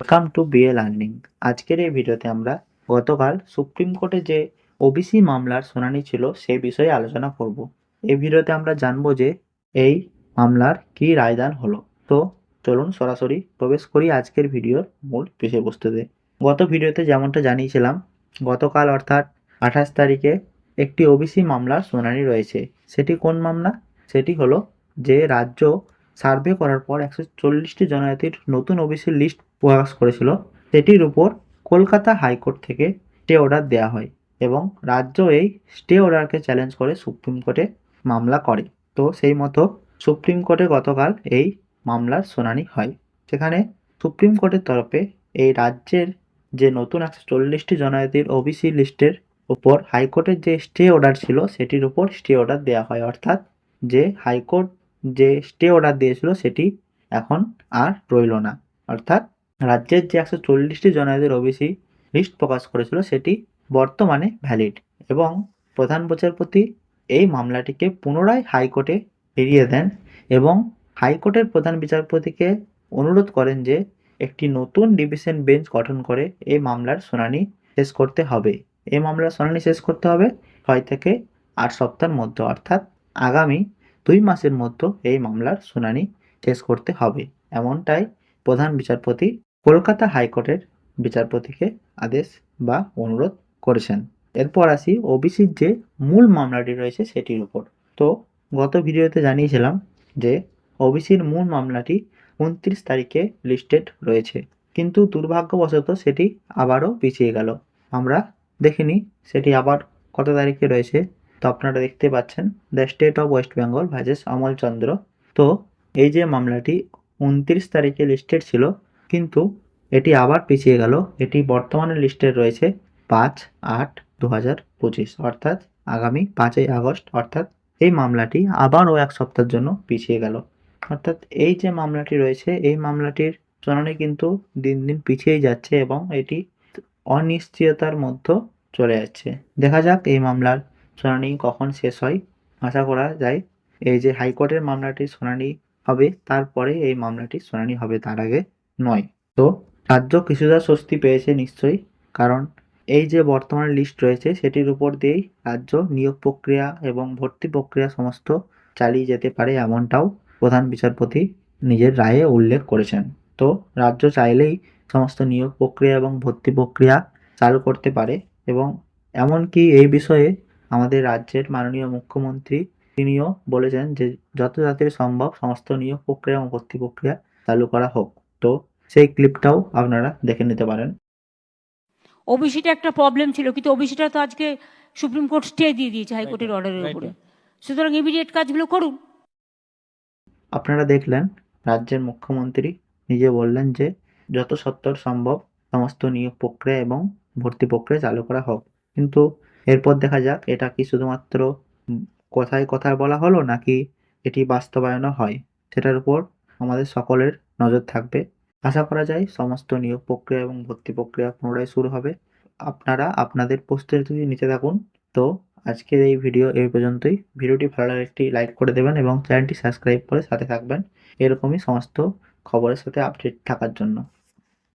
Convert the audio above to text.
Welcome to BA learning. আজকের এই ভিডিওতে আমরা গতকাল সুপ্রিম কোর্টে যে ওবিসি মামলার শুনানি ছিল সেই বিষয়ে আলোচনা করব। এই ভিডিওতে আমরা জানবো যে এই মামলার কী রায়দান হলো। তো চলুন সরাসরি প্রবেশ করি আজকের ভিডিওর মূল বিষয়বস্তুতে। গত ভিডিওতে যেমনটা জানিয়েছিলাম, গতকাল অর্থাৎ 28 তারিখে একটি ওবিসি মামলার শুনানি রয়েছে। সেটি কোন মামলা? সেটি হলো যে রাজ্য সার্ভে করার পর 140টি জনজাতির নতুন ওবিসি লিস্ট প্রকাশ করেছিল, সেটির উপর কলকাতা হাইকোর্ট থেকে স্টে অর্ডার দেওয়া হয় এবং রাজ্য এই স্টে অর্ডারকে চ্যালেঞ্জ করে সুপ্রিম কোর্টে মামলা করে। তো সেই মতো সুপ্রিম কোর্টে গতকাল এই মামলার শুনানি হয়। সেখানে সুপ্রিম কোর্টের তরফে এই রাজ্যের যে নতুন 140টি জনজাতির ওবিসি লিস্টের উপর হাইকোর্টের যে স্টে অর্ডার ছিল সেটির উপর স্টে অর্ডার দেওয়া হয়, অর্থাৎ যে হাইকোর্ট যে স্টে অর্ডার দিয়েছিল সেটি এখন আর রইল না। অর্থাৎ রাজ্যের যে 140টি জনজাতির ওবিসি লিস্ট প্রকাশ করেছিল সেটি বর্তমানে ভ্যালিড এবং প্রধান বিচারপতি এই মামলাটিকে পুনরায় হাইকোর্টে ফিরিয়ে দেন এবং হাইকোর্টের প্রধান বিচারপতিকে অনুরোধ করেন যে একটি নতুন ডিভিশন বেঞ্চ গঠন করে এই মামলার শুনানি শেষ করতে হবে। এই মামলার শুনানি শেষ করতে হবে 6 থেকে 8 সপ্তাহের মধ্যে, অর্থাৎ আগামী 2 মাসের মধ্যে এই মামলার শুনানি শেষ করতে হবে, এমনটাই প্রধান বিচারপতি কলকাতা হাইকোর্টের বিচারপতিকে আদেশ বা অনুরোধ করেছেন। এরপর আসি ওবিসির যে মূল মামলাটি রয়েছে সেটির উপর। তো গত ভিডিওতে জানিয়েছিলাম যে ওবিসির মূল মামলাটি 29 তারিখে লিস্টেড রয়েছে, কিন্তু দুর্ভাগ্যবশত সেটি আবারও পিছিয়ে গেল। আমরা দেখে নিই সেটি আবার কত তারিখে রয়েছে। তো আপনারা দেখতে পাচ্ছেন, the State of West Bengal versus Amal Chandra. তো এই যে মামলাটি 29 তারিখে লিস্টেড ছিল, কিন্তু এটি আবার পিছিয়ে গেল। এটি বর্তমানে লিস্টেড রয়েছে 5/8/2025, অর্থাৎ আগামী 5ই আগস্ট। অর্থাৎ এই মামলাটি আবারও 1 সপ্তাহের জন্য পিছিয়ে গেল। অর্থাৎ এই যে মামলাটি রয়েছে এই মামলাটির শুনানি কিন্তু দিন দিন পিছিয়েই যাচ্ছে এবং এটি অনিশ্চয়তার মধ্যে চলে যাচ্ছে। দেখা যাক এই মামলার শুনানি কখন শেষ হয়। আশা করা যায় এই যে হাইকোর্টের মামলাটির শুনানি হবে তারপরে এই মামলাটির শুনানি হবে, তার আগে নয়। তো রাজ্য কিছুটা স্বস্তি পেয়েছে নিশ্চয়ই, কারণ এই যে বর্তমানে লিস্ট রয়েছে সেটির উপর দিয়েই রাজ্য নিয়োগ প্রক্রিয়া এবং ভর্তি প্রক্রিয়া সমস্ত চালিয়ে যেতে পারে, এমনটাও প্রধান বিচারপতি নিজের রায়ে উল্লেখ করেছেন। তো রাজ্য চাইলেই সমস্ত নিয়োগ প্রক্রিয়া এবং ভর্তি প্রক্রিয়া চালু করতে পারে এবং এমনকি এই বিষয়ে আমাদের রাজ্যের মাননীয় মুখ্যমন্ত্রী তিনিও বলেছেন যে যত তাড়াতাড়ি সম্ভব সমস্ত নিয়োগ প্রক্রিয়া এবং ভর্তি প্রক্রিয়া চালু করা হোক। তো সেই ক্লিপটাও আপনারা দেখে নিতে পারেন। ওবিসিটা একটা প্রবলেম ছিল, কিন্তু ওবিসিটা তো আজকে সুপ্রিম কোর্ট স্টে দিয়ে দিয়েছে হাইকোর্টের অর্ডারের উপরে। সুতরাং ইমিডিয়েট কাজগুলো করুন। আপনারা দেখলেন রাজ্যের মুখ্যমন্ত্রী নিজে বললেন যে যত সত্বর সম্ভব সমস্ত নিয়োগ প্রক্রিয়া এবং ভর্তি প্রক্রিয়া চালু করা হোক। কিন্তু এরপর দেখা যাক এটা কি শুধুমাত্র কথায় কথায় বলা হলো নাকি এটি বাস্তবায়নও হয়, সেটার উপর আমাদের সকলের নজর থাকবে। আশা করা যায় সমস্ত নিয়োগ প্রক্রিয়া এবং ভর্তি প্রক্রিয়া পুনরায় শুরু হবে। আপনারা আপনাদের প্রস্তুতি নিতে থাকুন। তো আজকের এই ভিডিও এই পর্যন্তই। ভিডিওটি ভালো লাগলে একটি লাইক করে দেবেন এবং চ্যানেলটি সাবস্ক্রাইব করে সাথে থাকবেন এরকমই সমস্ত খবরের সাথে আপডেট থাকার জন্য।